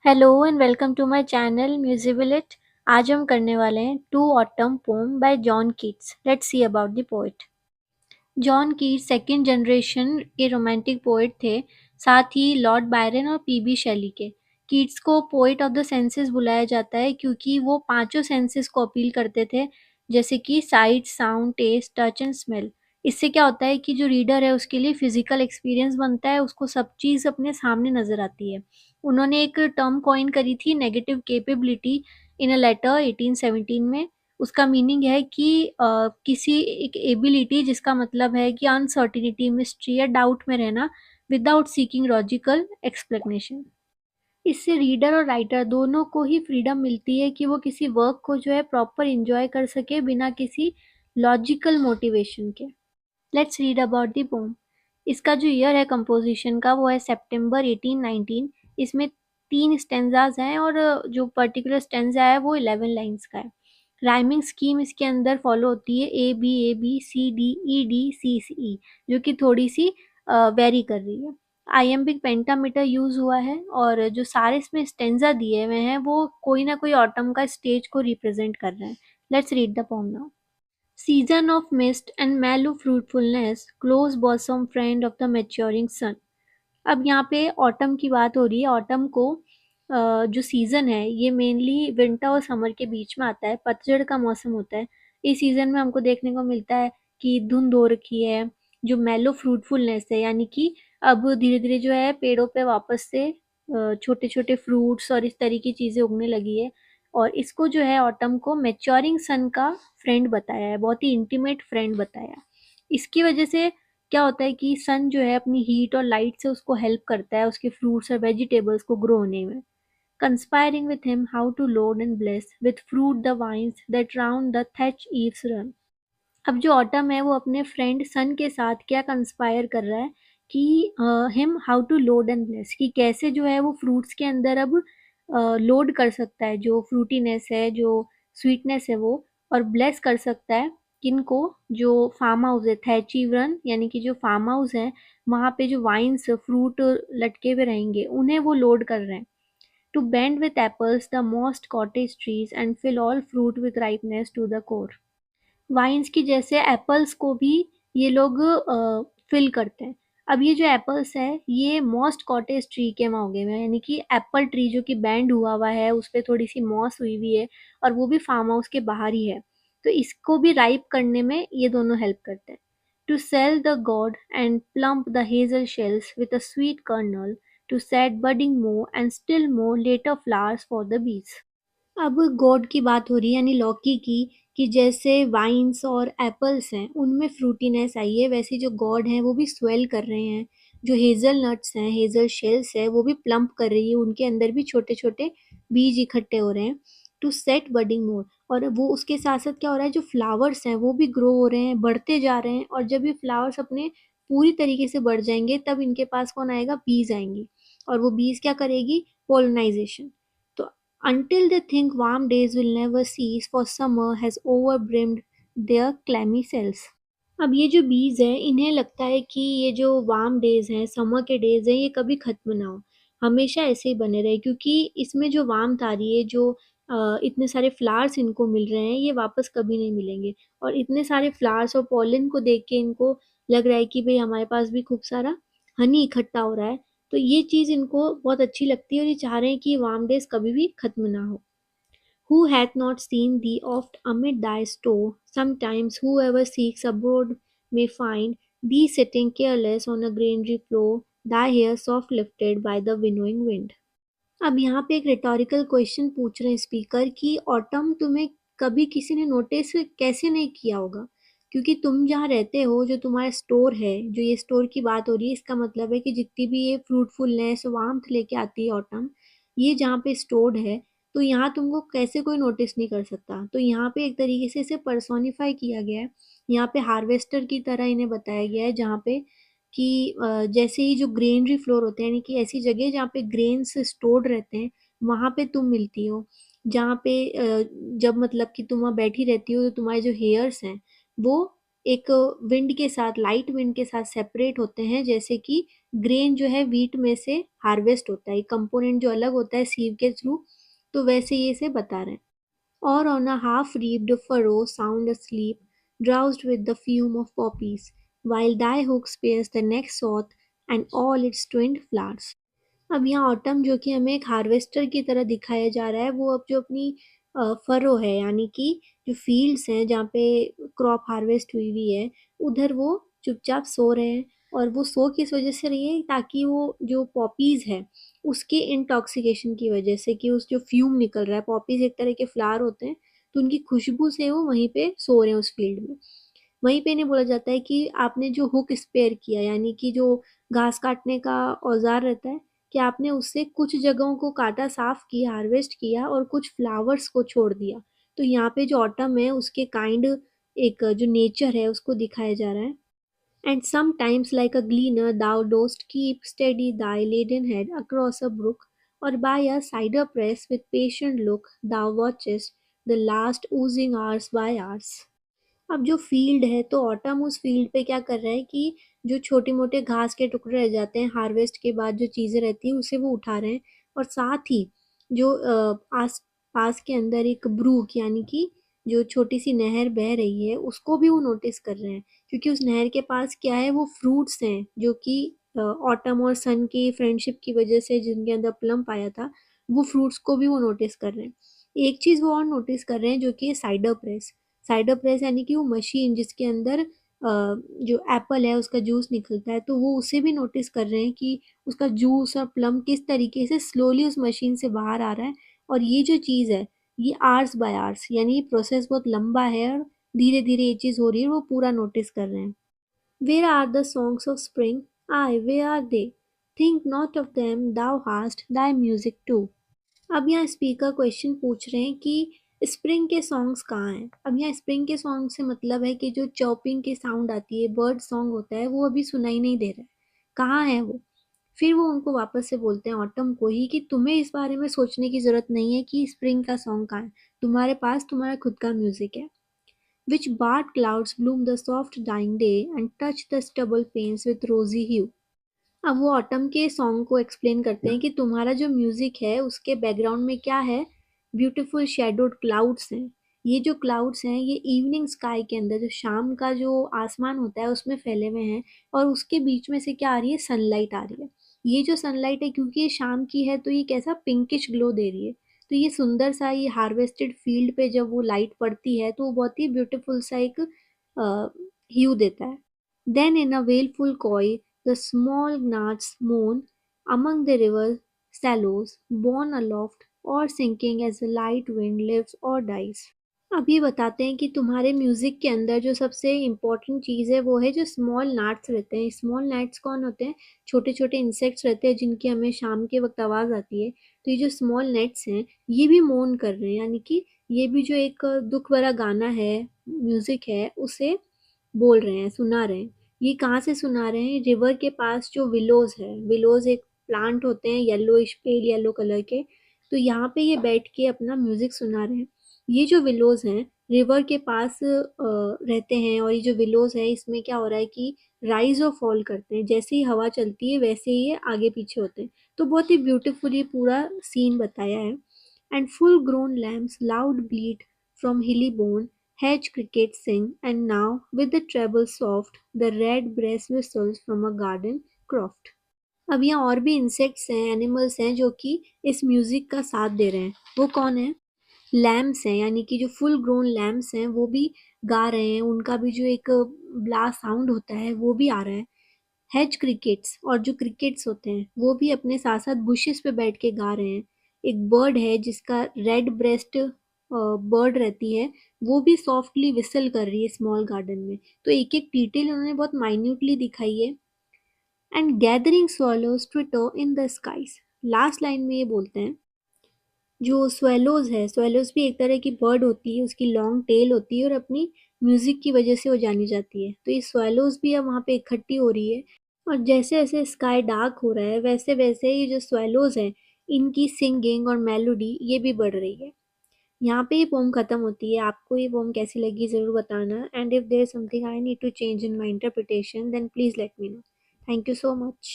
Hello and welcome to my channel म्यूजिबिलिट। आज हम करने वाले हैं to autumn poem by John Keats. Let's see about the poet. John Keats second generation के रोमांटिक पोएट थे, साथ ही लॉर्ड बायरन और पीबी शेली के। कीट्स को पोएट ऑफ द सेंसेस बुलाया जाता है क्योंकि वो पांचों सेंसेस को अपील करते थे, जैसे कि sight, sound, taste, touch and smell. इससे क्या होता है कि जो रीडर है उसके लिए फिजिकल एक्सपीरियंस बनता है, उसको सब चीज़ अपने सामने नजर आती है। उन्होंने एक टर्म कॉइन करी थी, negative capability, in a letter 1817 में। उसका मीनिंग है कि किसी एक एबिलिटी जिसका मतलब है कि अनसर्टिनिटी, मिस्ट्री या डाउट में रहना विदाउट सीकिंग लॉजिकल एक्सप्लेनेशन। इससे रीडर और राइटर दोनों को ही फ्रीडम मिलती है कि वो किसी वर्क को जो है प्रॉपर एंजॉय कर सके बिना किसी लॉजिकल मोटिवेशन के। Let's read about the pome. इसका जो ईयर है कंपोजिशन का वो है सितंबर 1819। इसमें 3 स्टेंजास हैं और जो पर्टिकुलर स्टेंजा है वो 11 लाइंस का है। राइमिंग स्कीम इसके अंदर फॉलो होती है A B C D E D C C E, जो कि थोड़ी सी वेरी कर रही है। आइएम्बिक पेंटामीटर यूज हुआ है और जो सारे इसमें स्टेंजा दिए हुए हैं वो कोई ना कोई ऑटम का स्टेज को रिप्रेजेंट कर रहे हैं। Let's read the pome now. Season of mist and mellow fruitfulness, close bosom friend of the maturing sun। अब यहाँ पे ऑटम की बात हो रही है। ऑटम को जो सीजन है ये मेनली विंटर और समर के बीच में आता है, पतझड़ का मौसम होता है। इस सीजन में हमको देखने को मिलता है कि धुंध हो रखी है, जो मेलो फ्रूटफुलनेस है, यानी कि अब धीरे धीरे जो है पेड़ों पे वापस से छोटे छोटे फ्रूट्स और इस तरह की चीजें उगने लगी है। और इसको जो है ऑटम को मैच्योरिंग सन का फ्रेंड बताया है, बहुत ही इंटीमेट फ्रेंड बताया। इसकी वजह से क्या होता है कि सन जो है अपनी हीट और लाइट से उसको हेल्प करता है उसके फ्रूट्स और वेजिटेबल्स को ग्रो होने में। Conspiring with him how to load and bless with fruit the vines that round the thatch eaves run. अब जो ऑटम है वो अपने फ्रेंड सन के साथ क्या कंस्पायर कर रहा है कि him how to load and bless, कि कैसे जो है वो फ्रूट्स के अंदर अब लोड कर सकता है जो फ्रूटीनेस है, जो स्वीटनेस है वो, और ब्लेस कर सकता है किनको, जो फार्म हाउस है थैचीवरन, यानी कि जो फार्म हाउस है वहाँ पे जो वाइन्स फ्रूट लटके हुए रहेंगे उन्हें वो लोड कर रहे हैं। To bend with apples the most cottage trees and fill all fruit with ripeness to the core. Vines की जैसे एप्पल्स को भी ये लोग फिल करते हैं। अब ये जो एप्पल्स है ये मॉस्ट कॉटेज ट्री के वहाँ उगे हुए हैं, यानी कि एप्पल ट्री जो कि बैंड हुआ हुआ है उस पे थोड़ी सी मॉस हुई हुई है, और वो भी फार्म हाउस के बाहर ही है। तो इसको भी राइप करने में ये दोनों हेल्प करते हैं। To swell the gourd and plump the hazel shells with a sweet kernel, to set budding more and still more later flowers for the bees. अब गॉड की बात हो रही है, यानी लौकी की, कि जैसे वाइन्स और एप्पल्स हैं उनमें फ्रूटीनेस आई है, वैसे जो गॉड हैं वो भी स्वेल कर रहे हैं। जो हेजल नट्स हैं, हेजल शेल्स है, वो भी प्लम्प कर रही है, उनके अंदर भी छोटे छोटे बीज इकट्ठे हो रहे हैं। टू सेट बडिंग मोर, और वो उसके साथ साथ क्या हो रहा है, जो फ्लावर्स हैं वो भी ग्रो हो रहे हैं, बढ़ते जा रहे हैं, और जब ये फ्लावर्स अपने पूरी तरीके से बढ़ जाएंगे तब इनके पास कौन आएगा, बीज आएंगी, और वो बीज क्या करेगी, पोलिनाइजेशन। तो until they think warm days will never cease, for summer has overbrimmed their clammy cells। अब ये जो बीज है इन्हें लगता है कि ये जो वार्म डेज हैं, समर के डेज हैं, ये कभी खत्म ना हो, हमेशा ऐसे ही बने रहे, क्योंकि इसमें जो वार्मथ आ रही है, जो इतने सारे फ्लावर्स इनको मिल रहे हैं, ये वापस कभी नहीं मिलेंगे। और इतने सारे फ्लावर्स और पॉलन को देख के इनको लग रहा है कि भाई हमारे पास भी खूब सारा हनी इकट्ठा हो रहा है। तो ये चीज़ इनको बहुत अच्छी लगती है और ये चाह रहे हैं कि वार्म डेज कभी भी खत्म ना हो। Who hath not seen thee oft amid thy store? Sometimes whoever seeks abroad may find thee sitting careless on a granary floor, thy hair soft lifted by the winnowing wind। अब यहाँ पे एक rhetorical question पूछ रहे हैं speaker कि autumn तुम्हें कभी किसी ने नोटिस कैसे नहीं किया होगा, क्योंकि तुम जहाँ रहते हो, जो तुम्हारा स्टोर है, जो ये स्टोर की बात हो रही है, इसका मतलब है कि जितनी भी ये फ्रूटफुलनेस वार्मथ लेके आती है ऑटम, ये जहाँ पे स्टोर्ड है, तो यहाँ तुमको कैसे कोई नोटिस नहीं कर सकता। तो यहाँ पे एक तरीके से इसे पर्सोनिफाई किया गया है, यहाँ पे हार्वेस्टर की तरह इन्हें बताया गया है, जहाँ पे कि जैसे ही जो ग्रेनरी फ्लोर होते हैं, यानी कि ऐसी जगह जहाँ पे ग्रेन्स स्टोर्ड रहते हैं, वहाँ पे तुम मिलती हो, जहाँ पे जब मतलब कि तुम वहाँ बैठी रहती हो तो तुम्हारे जो हेयर्स हैं वो एक विंड के साथ, लाइट विंड के साथ सेपरेट होते हैं, जैसे कि ग्रेन जो है व्हीट में से हार्वेस्ट होता है, कंपोनेंट जो अलग होता है सीव के थ्रू, तो वैसे ये इसे बता रहे हैं। Or on a half-reaped furrow sound asleep, drowsed with the fume of poppies, while thy hook spares the next south and all its twinned flowers. अब यहाँ ऑटम जो कि हमें एक हार्वेस्टर की तरह दिखाया जा रहा है, वो अब जो अपनी फरो है, यानी कि जो फील्ड्स हैं जहाँ पे क्रॉप हार्वेस्ट हुई हुई है, उधर वो चुपचाप सो रहे हैं। और वो सो किस वजह से रही है, ताकि वो जो पॉपीज है उसके इंटॉक्सिकेशन की वजह से, कि उस जो फ्यूम निकल रहा है, पॉपीज एक तरह के फ्लावर होते हैं, तो उनकी खुशबू से वो वहीं पे सो रहे हैं उस फील्ड में। वहीं पे इन्हें बोला जाता है कि आपने जो हुक स्पेयर किया, यानी कि जो घास काटने का औजार रहता है, कि आपने उससे कुछ जगहों को काटा, साफ किया, हार्वेस्ट किया और कुछ फ्लावर्स को छोड़ दिया। तो यहाँ पे जो ऑटम है उसके काइंड, एक जो नेचर है उसको दिखाया जा रहा है। And sometimes like a gleaner thou dost keep steady thy laden head across a brook, or by a cider press with patient look thou watchest the last oozing hours by hours. अब जो field है, तो autumn उस field पे क्या कर रहा है कि जो छोटे मोटे घास के टुकड़े रह जाते हैं हार्वेस्ट के बाद, जो चीज़ें रहती हैं उसे वो उठा रहे हैं। और साथ ही जो आस पास के अंदर एक ब्रूक, यानी कि जो छोटी सी नहर बह रही है, उसको भी वो नोटिस कर रहे हैं, क्योंकि उस नहर के पास क्या है, वो फ्रूट्स हैं जो कि ऑटम और सन की फ्रेंडशिप की वजह से जिनके अंदर प्लम पाया था, वो फ्रूट्स को भी वो नोटिस कर रहे हैं। एक चीज़ वो और नोटिस कर रहे हैं, जो कि साइडर प्रेस। साइडर प्रेस यानी कि वो मशीन जिसके अंदर जो एप्पल है उसका जूस निकलता है, तो वो उसे भी नोटिस कर रहे हैं कि उसका जूस और प्लम किस तरीके से स्लोली उस मशीन से बाहर आ रहा है। और ये जो चीज़ है, ये आवर्स बाय आवर्स, यानी ये प्रोसेस बहुत लंबा है और धीरे धीरे ये चीज़ हो रही है, वो पूरा नोटिस कर रहे हैं। Where are the songs of spring, ay where are they, think not of them thou hast thy music too. अब यहाँ स्पीकर क्वेश्चन पूछ रहे हैं कि स्प्रिंग के सॉन्ग्स कहाँ हैं। अब यहाँ स्प्रिंग के सॉन्ग से मतलब है कि जो चॉपिंग की साउंड आती है, बर्ड सॉन्ग होता है, वो अभी सुनाई नहीं दे रहा है, कहाँ है वो। फिर वो उनको वापस से बोलते हैं ऑटम को ही, कि तुम्हें इस बारे में सोचने की जरूरत नहीं है कि स्प्रिंग का सॉन्ग कहाँ है, तुम्हारे पास तुम्हारा खुद का म्यूजिक है। Which barred clouds bloom the soft dying day and touch the stubble plains with rosy hue. अब वो ऑटम के सॉन्ग को एक्सप्लेन करते हैं कि तुम्हारा जो म्यूजिक है उसके बैकग्राउंड में क्या है, ब्यूटीफुल शेडोड क्लाउड्स हैं। ये जो क्लाउड्स हैं, ये इवनिंग स्काई के अंदर, जो शाम का जो आसमान होता है उसमें फैले हुए हैं, और उसके बीच में से क्या आ रही है, सनलाइट आ रही है। ये जो सनलाइट है, क्योंकि ये शाम की है, तो ये कैसा पिंकिश ग्लो दे रही है। तो ये सुंदर सा, ये हार्वेस्टेड फील्ड पे जब वो लाइट पड़ती है, तो वो बहुत ही ब्यूटीफुल सा एक ह्यू देता है। देन इन अ वेलफुल कॉय the small gnats moan among the river shallows, borne aloft or sinking as the light wind lives or dies. अब ये बताते हैं कि तुम्हारे म्यूजिक के अंदर जो सबसे इम्पोर्टेंट चीज़ है, वो है जो स्मॉल gnats रहते हैं। स्मॉल gnats कौन होते हैं, छोटे छोटे इंसेक्ट्स रहते हैं जिनकी हमें शाम के वक्त आवाज़ आती है। तो ये जो स्मॉल नेट्स हैं, ये भी मोन कर रहे हैं, यानी कि ये भी जो एक दुख भरा गाना है, म्यूजिक है, उसे बोल रहे हैं, सुना रहे हैं। ये कहाँ से सुना रहे हैं, रिवर के पास जो विलोज है, विलोज एक प्लांट होते हैं येलोइश पेल येलो कलर के, तो यहाँ पे ये बैठ के अपना म्यूजिक सुना रहे हैं। ये जो विलोज हैं रिवर के पास रहते हैं, और ये जो विलोज है इसमें क्या हो रहा है कि राइज और फॉल करते हैं, जैसे ही हवा चलती है वैसे ही ये आगे पीछे होते हैं। तो बहुत ही ब्यूटीफुल ये पूरा सीन बताया है। And full grown lambs loud bleat from hilly bone, hedge crickets sing, and now, with the treble soft, the red breast whistles from a garden croft. अब यहाँ और भी इंसेक्ट्स हैं, एनिमल्स हैं जो कि इस म्यूजिक का साथ दे रहे हैं। वो कौन है, लैम्स हैं, यानी कि जो फुल ग्रोन लैम्स हैं वो भी गा रहे हैं, उनका भी जो एक ब्लास्ट साउंड होता है वो भी आ रहा है। हेज क्रिकेट्स, और जो क्रिकेट्स होते हैं वो भी अपने साथ साथ बुशेस पे बैठ के गा रहे हैं। एक बर्ड है जिसका रेड ब्रेस्ट बर्ड रहती है, वो भी सॉफ्टली विसल कर रही है स्मॉल गार्डन में। तो एक एक डिटेल उन्होंने बहुत माइन्यूटली दिखाई है। And gathering swallows twitter in the skies, last line में ये बोलते हैं, जो स्वेलोज है, स्वेलोज भी एक तरह की बर्ड होती है, उसकी लॉन्ग टेल होती है और अपनी म्यूजिक की वजह से वो जानी जाती है। तो ये स्वेलोज भी अब वहाँ पे इकट्ठी हो रही है, और जैसे जैसे स्काई डार्क हो रहा है वैसे वैसे ये जो स्वेलोज हैं, इनकी सिंगिंग और मेलोडी ये भी बढ़ रही है। यहाँ पे ये पोम खत्म होती है। आपको ये पोम कैसी लगी ज़रूर बताना, and if there is something I need to change in my interpretation then please let me know. Thank you so much.